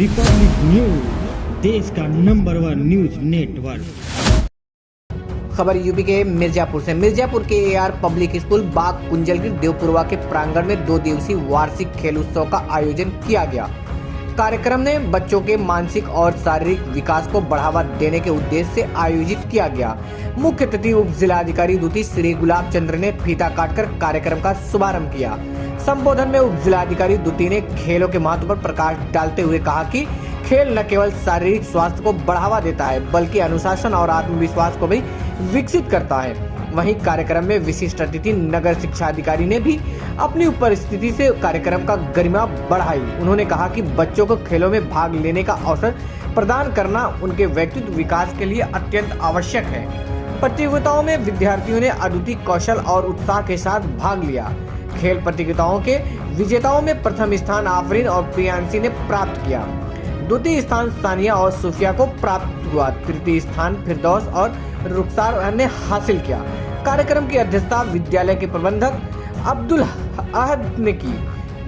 Republic news, देश का number 1 news network. खबर यूपी के मिर्जापुर से। मिर्जापुर के एआर पब्लिक स्कूल बाग कुंजलगिरी देवपुरवा के प्रांगण में 2 दिवसीय वार्षिक खेल उत्सव का आयोजन किया गया। कार्यक्रम ने बच्चों के मानसिक और शारीरिक विकास को बढ़ावा देने के उद्देश्य से आयोजित किया गया। मुख्य अतिथि उप जिलाधिकारी द्वितीय श्री गुलाब चंद्र ने फीता काटकर कार्यक्रम का शुभारंभ किया। संबोधन में उप जिलाधिकारी द्वितीय ने खेलों के महत्व पर प्रकाश डालते हुए कहा कि खेल न केवल शारीरिक स्वास्थ्य को बढ़ावा देता है बल्कि अनुशासन और आत्मविश्वास को भी विकसित करता है। वहीं कार्यक्रम में विशिष्ट अतिथि नगर शिक्षा अधिकारी ने भी अपनी उपस्थिति से कार्यक्रम का गरिमा बढ़ाई। उन्होंने कहा कि बच्चों को खेलों में भाग लेने का अवसर प्रदान करना उनके व्यक्तित्व विकास के लिए अत्यंत आवश्यक है। प्रतियोगिताओं में विद्यार्थियों ने अद्वितीय कौशल और उत्साह के साथ भाग लिया। खेल प्रतियोगिताओं के विजेताओं में प्रथम स्थान आफरीन और प्रियांशी ने प्राप्त किया। द्वितीय स्थान सानिया और सूफिया को प्राप्त हुआ। तृतीय स्थान फिरदौस और रुखसार ने हासिल किया। कार्यक्रम की अध्यक्षता विद्यालय के प्रबंधक अब्दुल अहद ने की।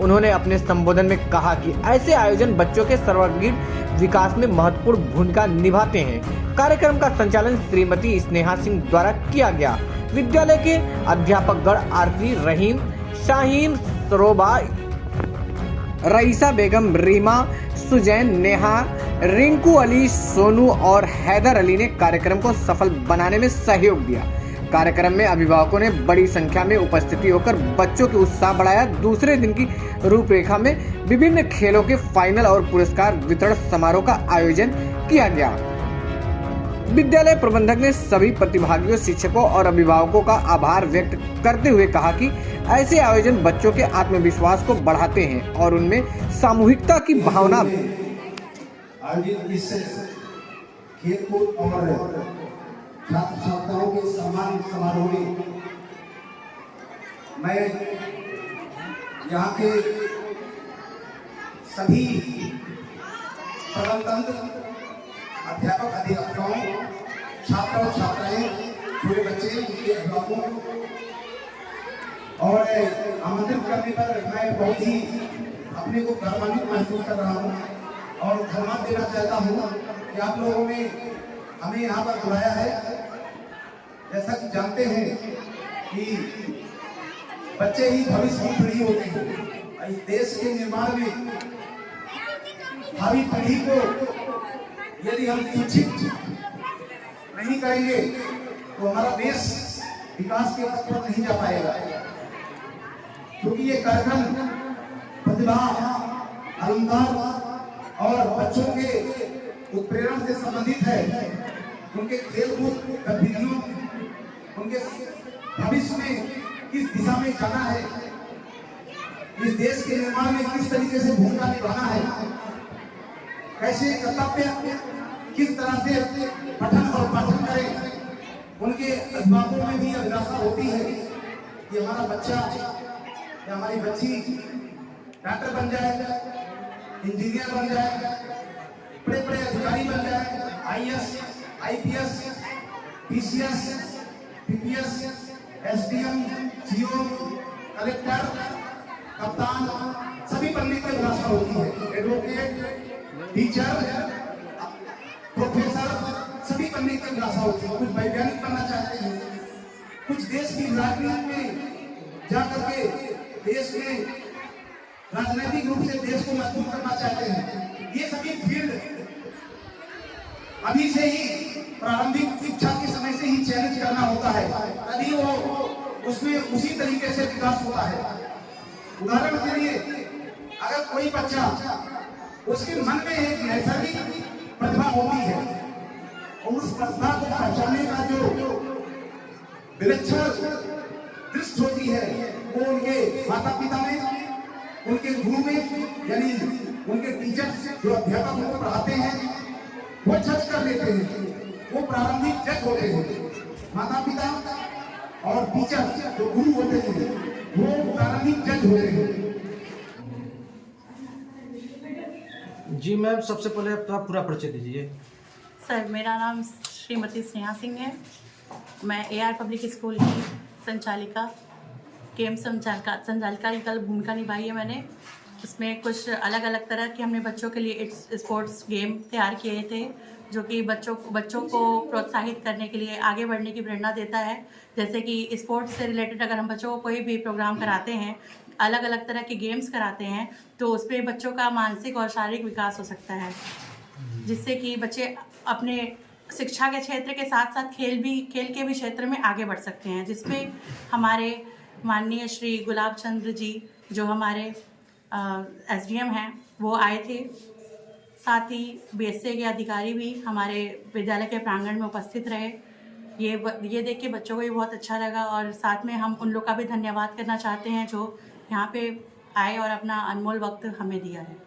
उन्होंने अपने संबोधन में कहा कि ऐसे आयोजन बच्चों के सर्वांगीण विकास में महत्वपूर्ण भूमिका निभाते हैं। कार्यक्रम का संचालन श्रीमती स्नेहा सिंह द्वारा किया गया। विद्यालय के अध्यापकगण आरती, रहीम, शाहीन, सरोबा, रईसा बेगम, रीमा, सुजैन, नेहा, रिंकू अली, सोनू और हैदर अली ने कार्यक्रम को सफल बनाने में सहयोग दिया। कार्यक्रम में अभिभावकों ने बड़ी संख्या में उपस्थिति होकर बच्चों के उत्साह बढ़ाया। दूसरे दिन की रूपरेखा में विभिन्न खेलों के फाइनल और पुरस्कार वितरण समारोह का आयोजन किया गया। विद्यालय प्रबंधक ने सभी प्रतिभागियों, शिक्षकों और अभिभावकों का आभार व्यक्त करते हुए कहा कि ऐसे आयोजन बच्चों के आत्मविश्वास को बढ़ाते हैं और उनमें सामूहिकता की भावना आयोजित इस खेलकूद और छात्र छात्राओं के सम्मान समारोह में मैं यहाँ के सभी प्रबंधक, अध्यापक, अधिकारियों, छात्र और छात्राएं, छोटे बच्चे, उनके अभिभावकों और आमंत्रित करने पर मैं बहुत ही अपने को गौरवान्वित महसूस कर रहा हूँ और धन्यवाद देना चाहता हूँ कि आप लोगों ने हमें यहाँ पर बुलाया है। जैसा कि जानते हैं कि बच्चे ही भविष्य की पीढ़ी होते हैं। इस देश के निर्माण में भावी पीढ़ी को यदि हम शिक्षित नहीं करेंगे तो हमारा देश विकास के पथ पर नहीं जा पाएगा। क्योंकि ये कार्यक्रम प्रतिभा, अलंकार और बच्चों के उत्प्रेरण से संबंधित है। उनके खेलकूद गतिविधियों, उनके भविष्य में किस दिशा में जाना है, इस देश के निर्माण में किस तरीके से भूमिका निभाना है, कैसे कर्तव्य किस तरह से पठन और पाठन करें। उनके अभिभावकों में भी अभिलाषा होती है कि हमारा बच्चा या हमारी बच्ची डॉक्टर बन जाए, इंजीनियर बन जाए, बड़े बड़े अधिकारी बन जाए, IAS, IPS, PCS, PPS, SDM, CO, collector, कप्तान, सभी बनने की अभिलाषा होती है। एडवोकेट, टीचर, प्रोफेसर, सभी बनने की अभिलाषा होती है। कुछ वैज्ञानिक बनना चाहते हैं, कुछ देश की राजनीति में जाकर के देश में राजनीतिक रूप से देश को मजबूत करना चाहते हैं। ये सभी फील्ड अभी से ही प्रारंभिक शिक्षा के समय से ही चयनित करना होता है, तभी वो उसमें उसी तरीके से विकास होता है। उदाहरण के लिए अगर कोई बच्चा, उसके मन में एक नैसर्गिक प्रतिभा होती है और उस प्रतिभा को पहचानने का जो विलक्षण दृष्टि होती है वो उनके माता पिता में, उनके गुरु में, यानी उनके टीचर्स जो अध्यापक उनको पढ़ाते हैं वो जज कर लेते हैं। वो प्रारंभिक जज होते हैं। माता पिता और टीचर जो गुरु होते हैं वो प्रारंभिक जज होते हैं। जी मैम, सबसे पहले अपना पूरा परिचय दीजिए। सर, मेरा नाम श्रीमती स्नेहा सिंह है। मैं एआर पब्लिक स्कूल की संचालिका, केम संचालिका की कल भूमिका निभाई है मैंने। उसमें कुछ अलग अलग तरह के हमने बच्चों के लिए स्पोर्ट्स गेम तैयार किए थे, जो कि बच्चों को प्रोत्साहित करने के लिए, आगे बढ़ने की प्रेरणा देता है। जैसे कि स्पोर्ट्स से रिलेटेड अगर हम बच्चों को कोई भी प्रोग्राम कराते हैं, अलग अलग तरह के गेम्स कराते हैं, तो उसमें बच्चों का मानसिक और शारीरिक विकास हो सकता है, जिससे कि बच्चे अपने शिक्षा के क्षेत्र के साथ साथ खेल के भी क्षेत्र में आगे बढ़ सकते हैं। जिसपे हमारे माननीय श्री गुलाब चंद्र जी, जो हमारे SDM हैं, वो आए थे। साथ ही BSA के अधिकारी भी हमारे विद्यालय के प्रांगण में उपस्थित रहे। ये देख के बच्चों को भी बहुत अच्छा लगा, और साथ में हम उन लोग का भी धन्यवाद करना चाहते हैं जो यहाँ पे आए और अपना अनमोल वक्त हमें दिया है।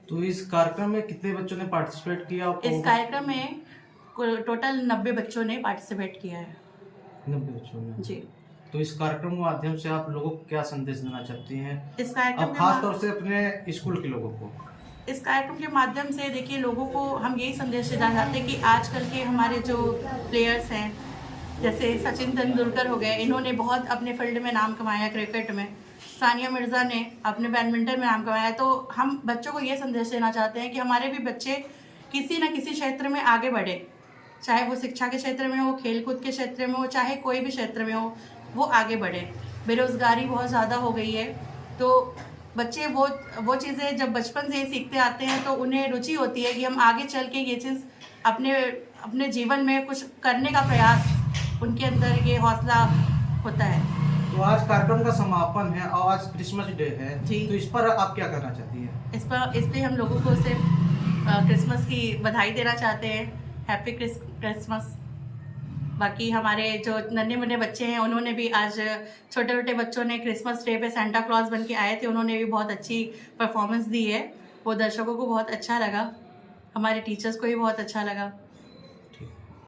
तो इस कार्यक्रम में कितने बच्चों ने पार्टिसिपेट किया? इस कार्यक्रम में टोटल 90 बच्चों ने पार्टिसिपेट किया है। 90 बच्चों ने जी। तो इस कार्यक्रम के माध्यम से आप लोगों को क्या संदेश देना चाहती हैं, इस कार्यक्रम अब खास तौर से अपने स्कूल के लोगों को? इस कार्यक्रम के माध्यम से देखिए, लोगों को हम यही संदेश देना चाहते हैं कि आजकल के हमारे जो प्लेयर्स हैं, जैसे सचिन तेंदुलकर हो गए, इन्होंने बहुत अपने फील्ड में नाम कमाया क्रिकेट में। सानिया मिर्ज़ा ने अपने बैडमिंटन में नाम कमाया। तो हम बच्चों को ये संदेश देना चाहते हैं कि हमारे भी बच्चे किसी न किसी क्षेत्र में आगे बढ़े, चाहे वो शिक्षा के क्षेत्र में हो, खेलकूद के क्षेत्र में हो, चाहे कोई भी क्षेत्र में हो, वो आगे बढ़े। बेरोज़गारी बहुत ज़्यादा हो गई है, तो बच्चे वो चीज़ें जब बचपन से ही सीखते आते हैं तो उन्हें रुचि होती है कि हम आगे चल के ये चीज़ अपने जीवन में कुछ करने का प्रयास, उनके अंदर ये हौसला होता है। तो आज कार्यक्रम का समापन है और आज क्रिसमस डे है जी। तो इस पर आप क्या करना चाहती हैं? इस पे हम लोगों को सिर्फ क्रिसमस की बधाई देना चाहते हैं, हैप्पी क्रिसमस। बाकी हमारे जो नन्हे मुन्ने बच्चे हैं, उन्होंने भी आज, छोटे छोटे बच्चों ने क्रिसमस डे पे सेंटा क्लॉज बन के आए थे, उन्होंने भी बहुत अच्छी परफॉर्मेंस दी है। वो दर्शकों को बहुत अच्छा लगा, हमारे टीचर्स को भी बहुत अच्छा लगा।